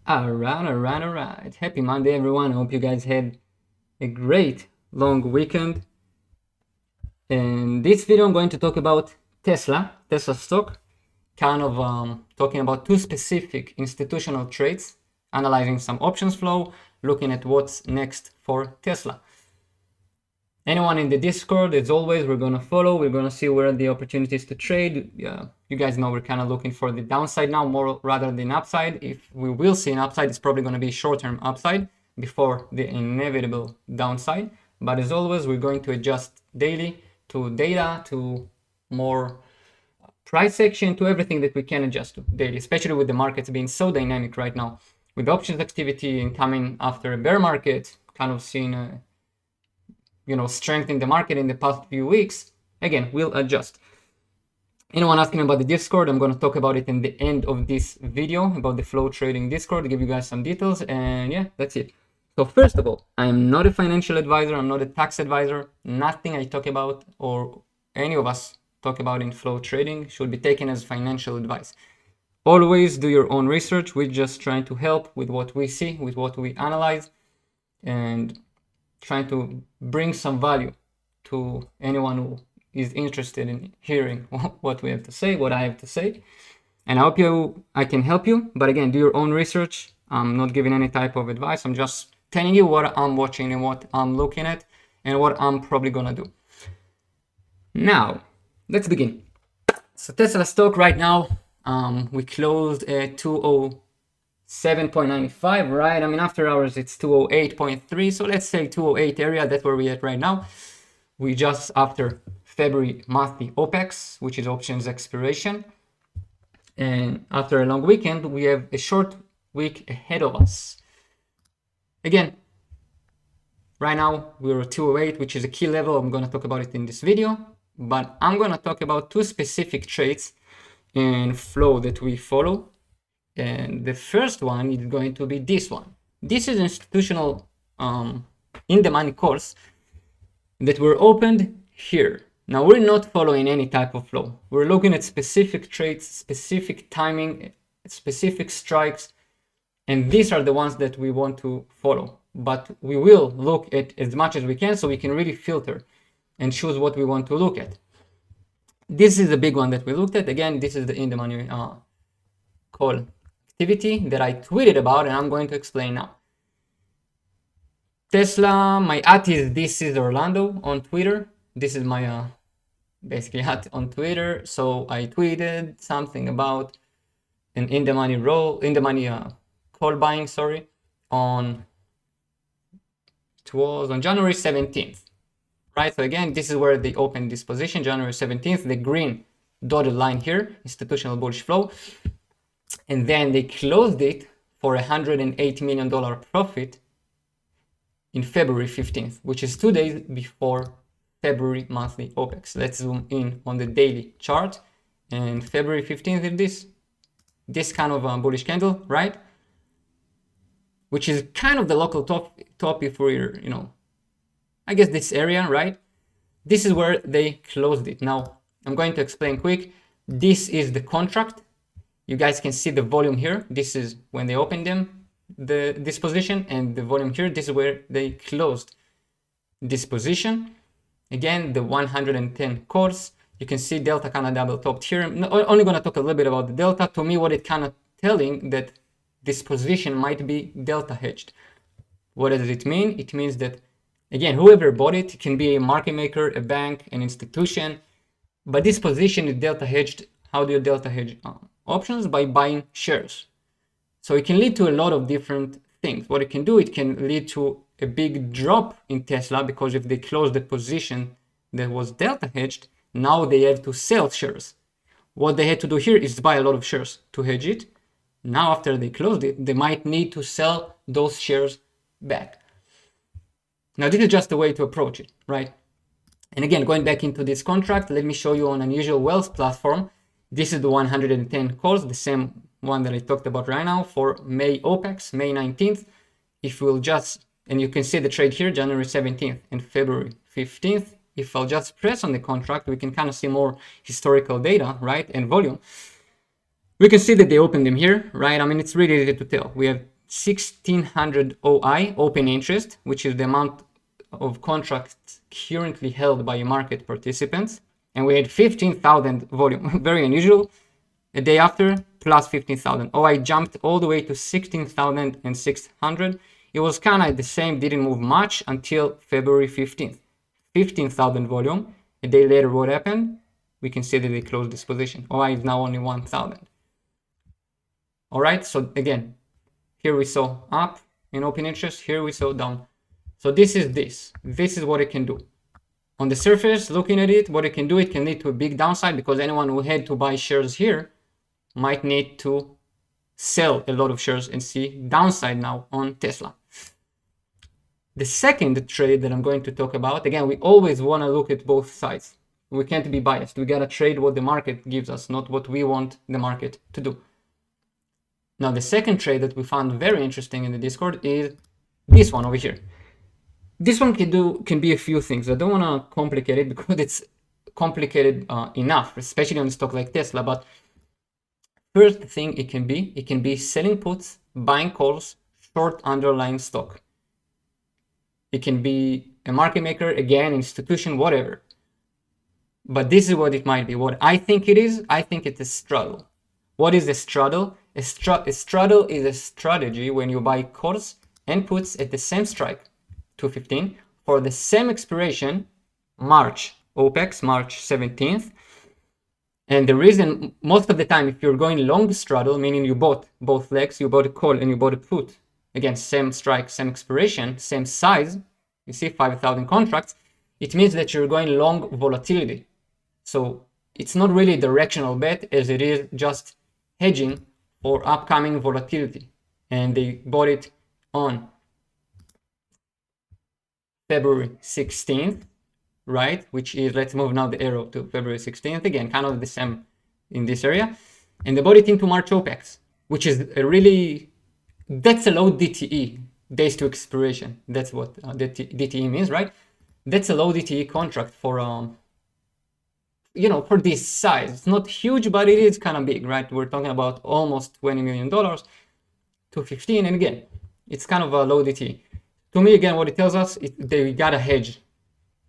Alright. Happy Monday, everyone. I hope you guys had a great long weekend. In this video, I'm going to talk about Tesla stock, kind of talking about two specific institutional trades, analyzing some options flow, looking at what's next for Tesla. Anyone in the Discord, as always, we're going to follow. We're going to see where the opportunities to trade. You guys know we're kind of looking for the downside now more rather than upside. If we will see an upside, it's probably going to be short-term upside before the inevitable downside. But as always, we're going to adjust daily to data, to more price action, to everything that we can adjust to daily, especially with the markets being so dynamic right now. With options activity and coming after a bear market, kind of seeing a strength in the market in the past few weeks, again, we'll adjust. Anyone asking about the Discord, I'm going to talk about it in the end of this video, about the flow trading Discord, to give you guys some details. And yeah, that's it. So first of all, I'm not a financial advisor. I'm not a tax advisor. Nothing I talk about or any of us talk about in flow trading should be taken as financial advice. Always do your own research. We're just trying to help with what we see, with what we analyze, and trying to bring some value to anyone who is interested in hearing what we have to say, what I have to say. And I hope I can help you. But again, do your own research. I'm not giving any type of advice. I'm just telling you what I'm watching and what I'm looking at and what I'm probably gonna do. Now, let's begin. So Tesla stock right now, we closed at 207.95, right? I mean, after hours, it's 208.3. So let's say 208 area, that's where we're at right now. We just after February monthly OPEX, which is options expiration. And after a long weekend, we have a short week ahead of us. Again, right now we're at 208, which is a key level. I'm going to talk about it in this video, but I'm going to talk about two specific trades in flow that we follow. And the first one is going to be this one. This is institutional in the money calls that were opened here. Now we're not following any type of flow. We're looking at specific trades, specific timing, specific strikes, and these are the ones that we want to follow. But we will look at as much as we can so we can really filter and choose what we want to look at. This is the big one that we looked at. Again, this is the in the money call activity that I tweeted about, and I'm going to explain now. Tesla, my at is this is Orlando on Twitter. This is my basically at on Twitter. So I tweeted something about an in the money call buying, on January 17th, right? So again, this is where they opened this position, January 17th, the green dotted line here, institutional bullish flow. And then they closed it for $108 million profit in February 15th, which is 2 days before February monthly OPEX. Let's zoom in on the daily chart. And February 15th is this kind of bullish candle, right? Which is kind of the local top if we're, I guess this area, right? This is where they closed it. Now, I'm going to explain quick. This is the contract. You guys can see the volume here. This is when they opened this position, and the volume here, this is where they closed this position. Again, the 110 calls. You can see delta kind of double topped here. I'm only going to talk a little bit about the delta. To me, what it kind of telling that this position might be delta hedged. What does it mean? It means that, again, whoever bought it can be a market maker, a bank, an institution, but this position is delta hedged. How do you delta hedge options? By buying shares. So it can lead to a lot of different things. What it can do, it can lead to a big drop in Tesla, because if they close the position that was delta hedged, now they have to sell shares. What they had to do here is buy a lot of shares to hedge it. Now, after they closed it, they might need to sell those shares back. Now, this is just a way to approach it, right? And again, going back into this contract, let me show you on Unusual Wealth platform. This is the 110 calls, the same one that I talked about right now for May OPEX, May 19th. If we'll just, and you can see the trade here, January 17th and February 15th. If I'll just press on the contract, we can kind of see more historical data, right? And volume. We can see that they opened them here, right? I mean, it's really easy to tell. We have 1600 OI, open interest, which is the amount of contracts currently held by market participants. And we had 15,000 volume, very unusual. A day after, plus 15,000. OI jumped all the way to 16,600. It was kind of the same, didn't move much until February 15th. 15,000 volume. A day later, what happened? We can see that they closed this position. OI is now only 1,000. All right, so again, here we saw up in open interest, here we saw down. So this is what it can do. On the surface, looking at it, what it can do, it can lead to a big downside because anyone who had to buy shares here might need to sell a lot of shares and see downside now on Tesla. The second trade that I'm going to talk about, again, we always want to look at both sides. We can't be biased. We got to trade what the market gives us, not what we want the market to do. Now, the second trade that we found very interesting in the Discord is this one over here. This one can be a few things. I don't want to complicate it because it's complicated enough, especially on a stock like Tesla. But first thing it can be selling puts, buying calls, short underlying stock. It can be a market maker, again, institution, whatever. But this is what it might be. What I think it is, I think it's a straddle. What is a straddle? A straddle is a strategy when you buy calls and puts at the same strike, 215, for the same expiration, March 17th. And the reason, most of the time, if you're going long straddle, meaning you bought both legs, you bought a call and you bought a put, again, same strike, same expiration, same size, you see 5,000 contracts, it means that you're going long volatility. So it's not really a directional bet as it is just hedging for upcoming volatility. And they bought it on February 16th, right? Which is, let's move now the arrow to February 16th, again, kind of the same in this area. And they bought it into March OPEX, which is a really, that's a low DTE, days to expiration. That's what the DTE means, right? That's a low DTE contract for, for this size. It's not huge, but it is kind of big, right? We're talking about almost $20 million to 15. And again, it's kind of a low DTE. To me, again, what it tells us is they got a hedge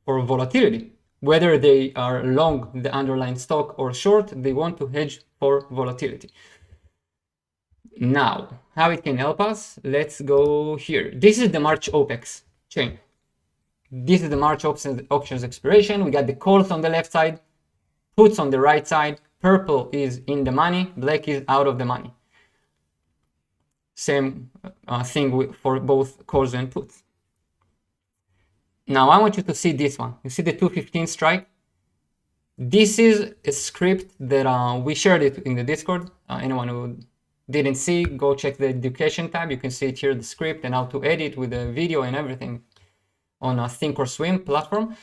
for volatility. Whether they are long the underlying stock or short, they want to hedge for volatility. Now, how it can help us? Let's go here. This is the March OPEX chain. This is the March options expiration. We got the calls on the left side, puts on the right side. Purple is in the money, black is out of the money. Same thing for both calls and puts. Now I want you to see this one. You see the 215 strike? This is a script that we shared it in the Discord. Anyone who didn't see, go check the education tab. You can see it here, the script and how to edit with the video and everything on a thinkorswim platform.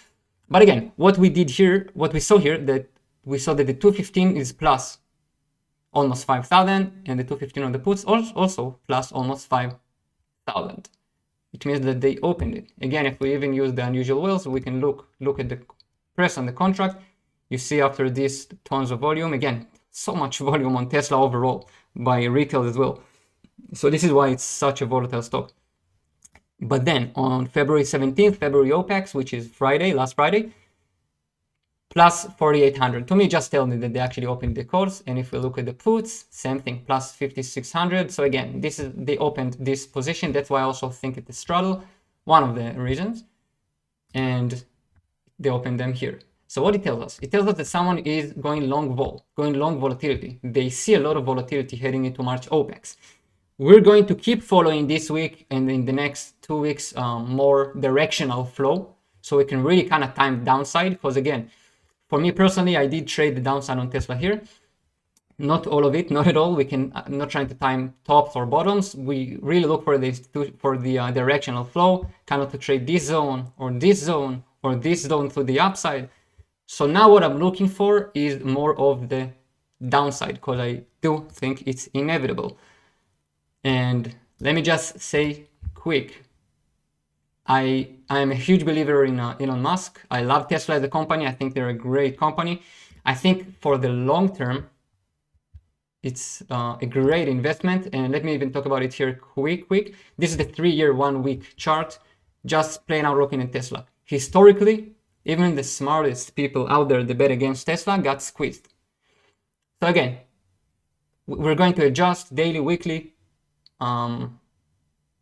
But again, what we did here, what we saw here, that we saw that the 215 is plus almost 5,000 and the 215 on the puts also plus almost 5,000. It means that they opened it. Again, if we even use the unusual whales, we can look at the press on the contract. You see after this tons of volume. Again, so much volume on Tesla overall by retail as well. So this is why it's such a volatile stock. But then on February 17th, February OPEX, which is Friday, last Friday, plus 4,800. To me, just tell me that they actually opened the calls. And if we look at the puts, same thing, plus 5,600. So again, they opened this position. That's why I also think it's a straddle, one of the reasons. And they opened them here. So what it tells us? It tells us that someone is going long volatility. They see a lot of volatility heading into March OPEX. We're going to keep following this week and in the next 2 weeks more directional flow. So we can really kind of time downside. Because again, for me personally, I did trade the downside on Tesla here. Not all of it, not at all. I'm not trying to time tops or bottoms. We really look for the directional flow, kind of to trade this zone or this zone or this zone to the upside. So now what I'm looking for is more of the downside because I do think it's inevitable. And let me just say quick, I am a huge believer in Elon Musk. I love Tesla as a company. I think they're a great company. I think for the long term, it's a great investment. And let me even talk about it here quick. This is the 3-year 1-week chart, just plain out looking at Tesla. Historically, even the smartest people out there that bet against Tesla got squeezed. So again, we're going to adjust daily, weekly, and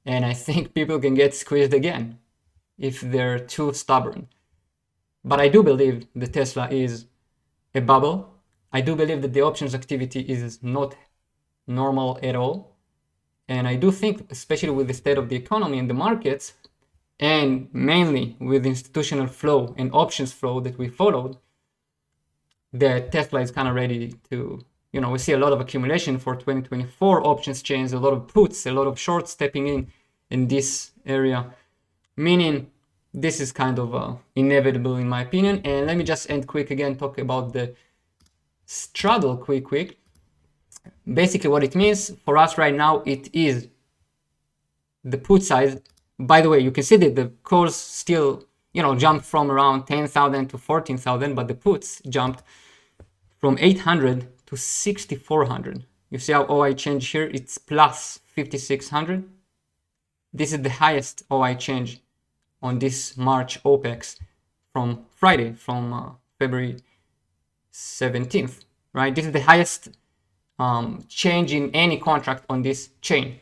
I think people can get squeezed again if they're too stubborn. But I do believe that Tesla is a bubble. I do believe that the options activity is not normal at all. And I do think, especially with the state of the economy and the markets, and mainly with institutional flow and options flow that we followed, that Tesla is kind of ready to, we see a lot of accumulation for 2024 options chains, a lot of puts, a lot of shorts stepping in this area, meaning this is kind of inevitable in my opinion. And let me just end quick again, talk about the straddle quick. Basically what it means for us right now, it is the put side. By the way, you can see that the calls still, jumped from around 10,000 to 14,000, but the puts jumped from 800 to 6,400. You see how OI change here? It's plus 5,600. This is the highest OI change on this March OPEX from Friday, from February 17th, right? This is the highest change in any contract on this chain.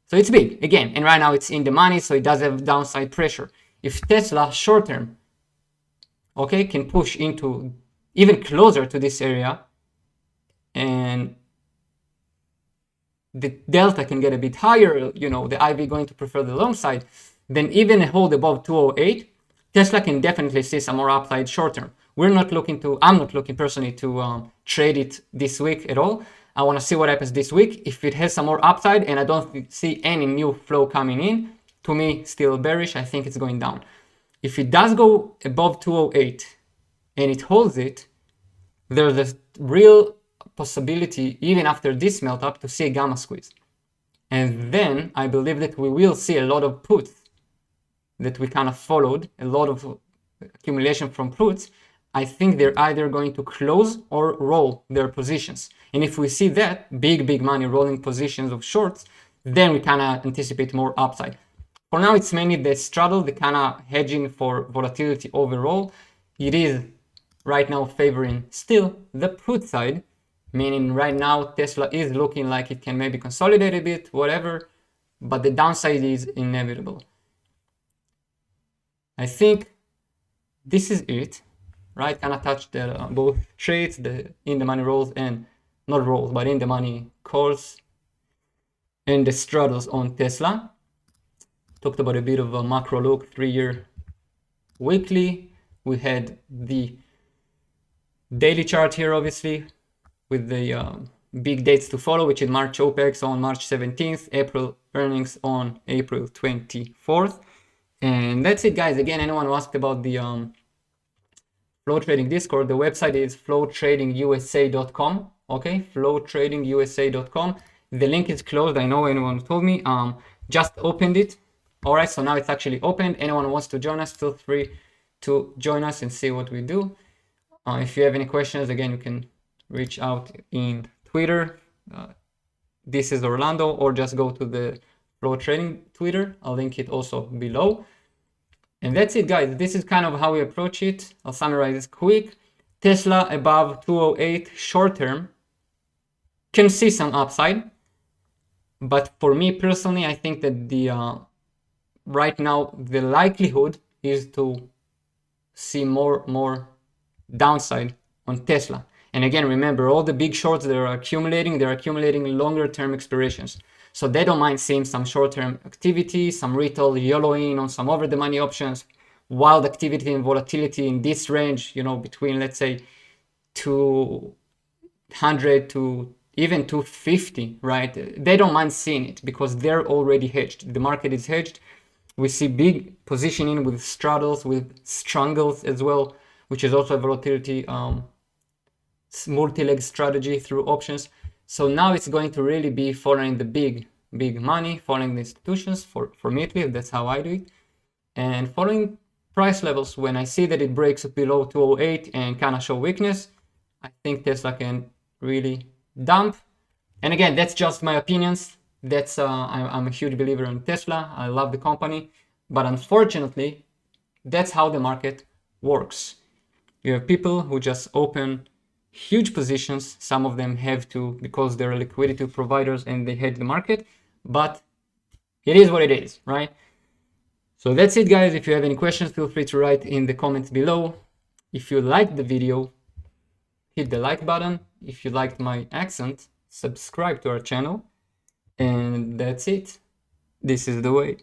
So it's big again, and right now it's in the money, so it does have downside pressure. If Tesla short term, okay, can push into even closer to this area, and the delta can get a bit higher, the IV going to prefer the long side, then even a hold above 208, Tesla can definitely see some more upside short term. I'm not looking personally to trade it this week at all. I want to see what happens this week. If it has some more upside and I don't see any new flow coming in, to me, still bearish. I think it's going down. If it does go above 208 and it holds it, there's a real possibility, even after this melt up, to see a gamma squeeze. And then I believe that we will see a lot of puts that we kind of followed, a lot of accumulation from puts. I think they're either going to close or roll their positions. And if we see that, big money rolling positions of shorts, then we kind of anticipate more upside. For now, it's mainly the straddle, the kind of hedging for volatility overall. It is right now favoring still the put side, meaning right now Tesla is looking like it can maybe consolidate a bit, whatever, but the downside is inevitable. I think this is it, right? Kind of touched both trades, the in the money rolls and not rolls, but in the money calls and the straddles on Tesla. Talked about a bit of a macro look, 3-year weekly. We had the daily chart here, obviously, with the big dates to follow, which is March OPEX on March 17th, April earnings on April 24th. And that's it, guys. Again, anyone who asked about the Flow Trading Discord, the website is flowtradingusa.com. Okay, flowtradingusa.com. The link is closed. I know anyone told me. Just opened it. All right, so now it's actually opened. Anyone who wants to join us, feel free to join us and see what we do. If you have any questions, again, you can reach out in Twitter. This is Orlando, or just go to the Flow Trading Twitter. I'll link it also below. And that's it, guys. This is kind of how we approach it. I'll summarize this quick. Tesla above 208 short term can see some upside. But for me personally, I think that the right now the likelihood is to see more downside on Tesla. And again, remember, all the big shorts that are accumulating, they're accumulating longer term expirations. So they don't mind seeing some short-term activity, some retail yellowing on some over the money options, wild activity and volatility in this range, between, let's say, 200 to even 250, right? They don't mind seeing it because they're already hedged. The market is hedged. We see big positioning with straddles, with strangles as well, which is also a volatility multi-leg strategy through options. So now it's going to really be following the big money, following the institutions, for me at least, that's how I do it. And following price levels, when I see that it breaks below 208 and kind of show weakness, I think Tesla can really dump And again, that's just my opinions. That's I'm a huge believer in Tesla. I love the company, but unfortunately, that's how the market works. You have people who just open huge positions. Some of them have to because they're liquidity providers and they hedge the market, but it is what it is, right? So that's it, guys. If you have any questions, feel free to write in the comments below. If you liked the video, hit the like button. If you liked my accent, subscribe to our channel. And that's it. This is the way.